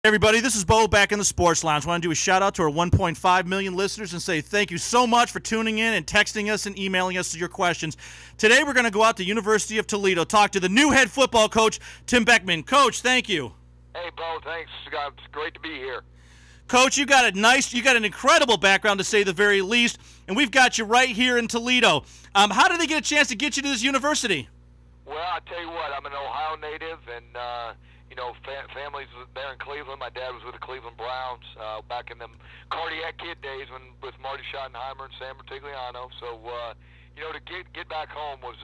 Everybody, this is Bo back in the Sports Lounge. I want to do a shout out to our 1.5 million listeners and say thank you so much for tuning in and texting us and emailing us your questions. Today we're going to go out to University of Toledo, talk to the new head football coach, Tim Beckman. Coach, thank you. Hey, Bo, thanks. It's great to be here. Coach, you got an incredible background to say the very least, and we've got you right here in Toledo. How did they get a chance to get you to this university? Well, I tell you what, I'm an Ohio native, and families there in Cleveland. My dad was with the Cleveland Browns back in them cardiac kid days with Marty Schottenheimer and Sam Bertigliano. So, to get back home was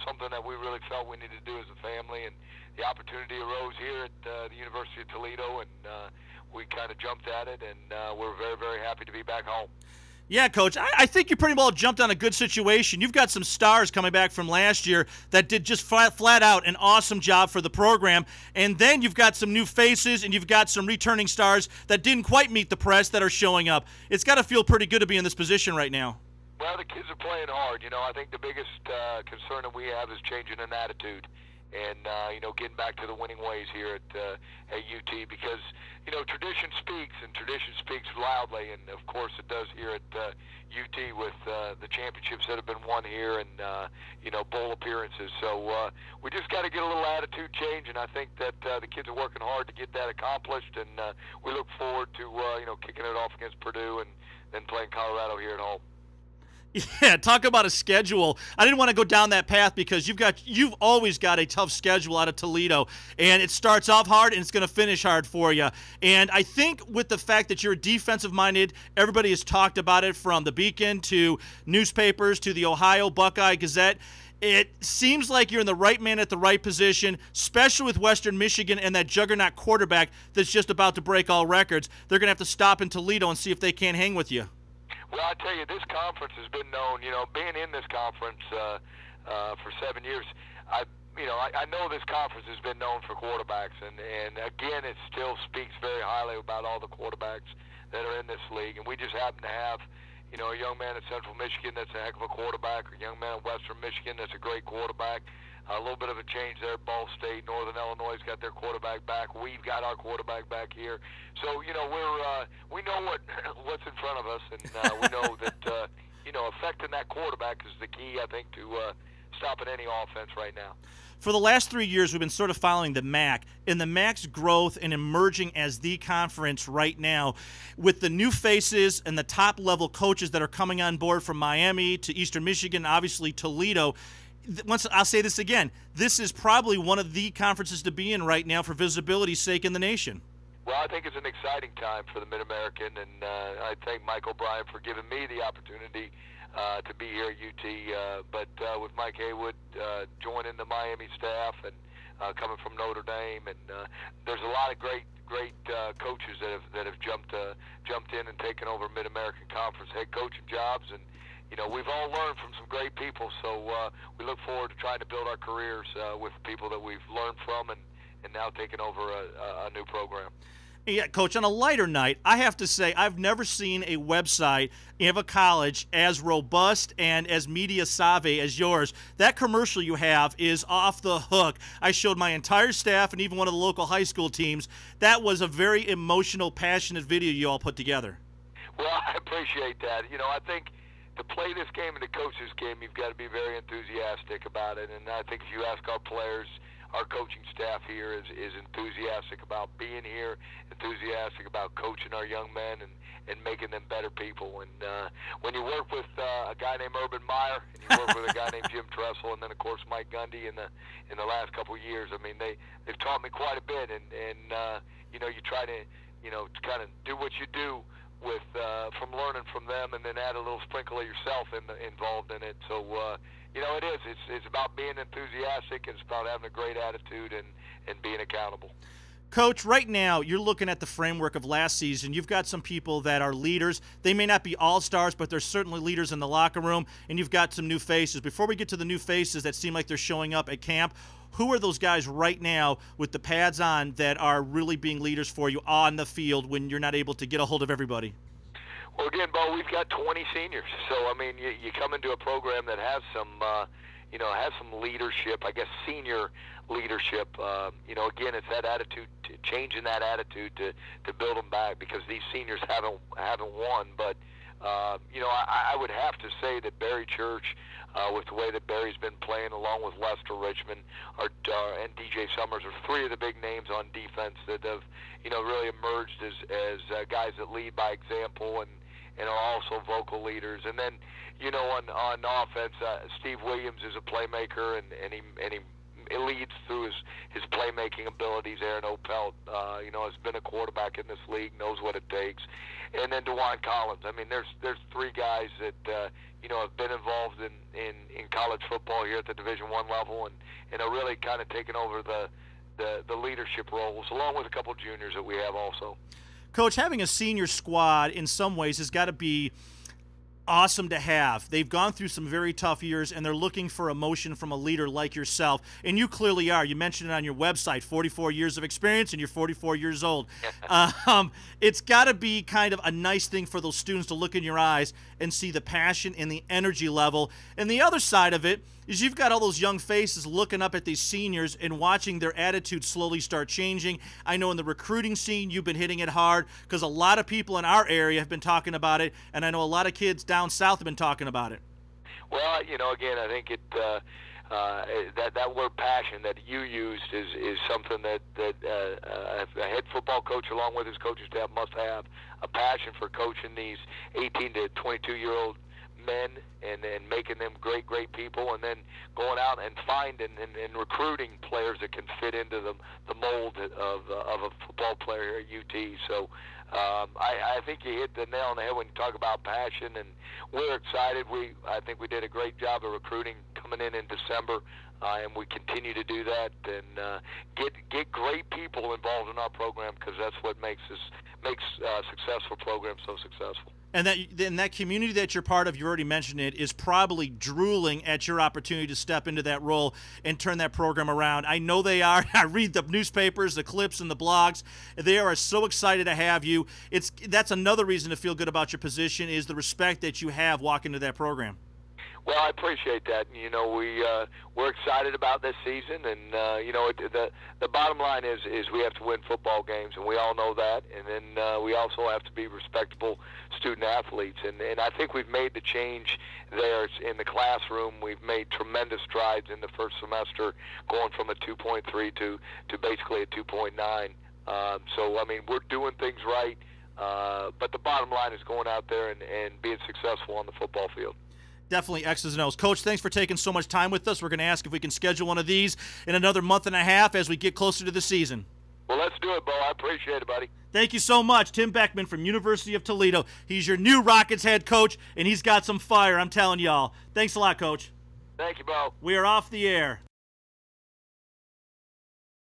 something that we really felt we needed to do as a family, and the opportunity arose here at the University of Toledo, and we kind of jumped at it, and we're very, very happy to be back home. Yeah, Coach, I think you pretty well jumped on a good situation. You've got some stars coming back from last year that did just flat out an awesome job for the program. And then you've got some new faces and you've got some returning stars that didn't quite meet the press that are showing up. It's got to feel pretty good to be in this position right now. Well, the kids are playing hard. I think the biggest concern that we have is changing an attitude and, getting back to the winning ways here at UT, because, tradition speaks, and tradition speaks loudly, and of course it does here at UT with the championships that have been won here and, bowl appearances. So we just got to get a little attitude change, and I think that the kids are working hard to get that accomplished, and we look forward to, kicking it off against Purdue and then playing Colorado here at home. Yeah, talk about a schedule. I didn't want to go down that path because you've always got a tough schedule out of Toledo, and it starts off hard and it's going to finish hard for you. And I think with the fact that you're defensive-minded, everybody has talked about it from the Beacon to newspapers to the Ohio Buckeye Gazette. It seems like you're in the right man at the right position, especially with Western Michigan and that juggernaut quarterback that's just about to break all records. They're going to have to stop in Toledo and see if they can't hang with you. Well, I tell you, this conference has been known, being in this conference for 7 years, I know this conference has been known for quarterbacks, and again, it still speaks very highly about all the quarterbacks that are in this league, and we just happen to have, a young man at Central Michigan that's a heck of a quarterback, a young man at Western Michigan that's a great quarterback. A little bit of a change there at Ball State. Northern Illinois has got their quarterback back. We've got our quarterback back here. So, we know what's in front of us, and we know that, affecting that quarterback is the key, I think, to stopping any offense right now. For the last 3 years, we've been sort of following the MAC, and the MAC's growth and emerging as the conference right now with the new faces and the top-level coaches that are coming on board from Miami to Eastern Michigan, obviously Toledo. I'll say this again, this is probably one of the conferences to be in right now for visibility's sake in the nation. Well, I think it's an exciting time for the Mid-American, and I thank Mike O'Brien for giving me the opportunity to be here at UT. But with Mike Haywood joining the Miami staff and coming from Notre Dame, and there's a lot of great coaches that have jumped in and taken over Mid-American Conference head coaching jobs, and we've all learned from some great people, so we look forward to trying to build our careers with people that we've learned from and now taking over a new program. Yeah, Coach, on a lighter night, I have to say I've never seen a website of a college as robust and as media savvy as yours. That commercial you have is off the hook. I showed my entire staff and even one of the local high school teams. That was a very emotional, passionate video you all put together. Well, I appreciate that. I think to play this game and to coach this game, you've got to be very enthusiastic about it. And I think if you ask our players, our coaching staff here is enthusiastic about being here, enthusiastic about coaching our young men and making them better people. And when you work with a guy named Urban Meyer and you work with a guy named Jim Tressel and then, of course, Mike Gundy in the last couple of years, I mean, they've taught me quite a bit. And you try to, kind of do what you do with from learning from them, and then add a little sprinkle of yourself involved in it. So it's about being enthusiastic, and it's about having a great attitude and being accountable. Coach, right now you're looking at the framework of last season. You've got some people that are leaders. They may not be all-stars, but they're certainly leaders in the locker room, and you've got some new faces. Before we get to the new faces that seem like they're showing up at camp, who are those guys right now with the pads on that are really being leaders for you on the field when you're not able to get a hold of everybody? Well, again, Bo, we've got 20 seniors. So, I mean, you come into a program that has some, have some leadership, I guess senior leadership. Again, it's that attitude, changing that attitude to build them back, because these seniors haven't won. But I would have to say that Barry Church, with the way that Barry's been playing, along with Lester Richmond and DJ Summers, are three of the big names on defense that have really emerged as guys that lead by example and are also vocal leaders. And then on offense, Steve Williams is a playmaker, and he leads through his playmaking abilities. Aaron Opelt, has been a quarterback in this league, knows what it takes. And then DeJuan Collins. I mean, there's three guys that have been involved in college football here at the Division I level, and are really kind of taking over the leadership roles, along with a couple juniors that we have also. Coach, having a senior squad in some ways has got to be awesome to have. They've gone through some very tough years, and they're looking for emotion from a leader like yourself, and you clearly are. You mentioned it on your website, 44 years of experience, and you're 44 years old. It's got to be kind of a nice thing for those students to look in your eyes and see the passion and the energy level. And the other side of it is you've got all those young faces looking up at these seniors and watching their attitudes slowly start changing. I know in the recruiting scene you've been hitting it hard, because a lot of people in our area have been talking about it, and I know a lot of kids down south have been talking about it. Well, again, I think that word passion that you used is something that a head football coach, along with his coaching staff, must have a passion for coaching these 18 to 22-year-old men and making them great people, and then going out and finding and recruiting players that can fit into the mold of a football player here at UT. So I think you hit the nail on the head when you talk about passion, and we're excited. I think we did a great job of recruiting coming in December, and we continue to do that, and get great people involved in our program, because that's what makes successful programs so successful. And that community that you're part of, you already mentioned it, is probably drooling at your opportunity to step into that role and turn that program around. I know they are. I read the newspapers, the clips, and the blogs. They are so excited to have you. That's another reason to feel good about your position, is the respect that you have walking into that program. Well, I appreciate that. We're excited about this season, and the bottom line is we have to win football games, and we all know that. And then we also have to be respectable student athletes, and I think we've made the change there in the classroom. We've made tremendous strides in the first semester, going from a 2.3 to basically a 2.9. So I mean, we're doing things right, but the bottom line is going out there and being successful on the football field. Definitely X's and O's. Coach, thanks for taking so much time with us. We're going to ask if we can schedule one of these in another month and a half as we get closer to the season. Well, let's do it, Bo. I appreciate it, buddy. Thank you so much. Tim Beckman from University of Toledo. He's your new Rockets head coach, and he's got some fire, I'm telling y'all. Thanks a lot, Coach. Thank you, Bo. We are off the air.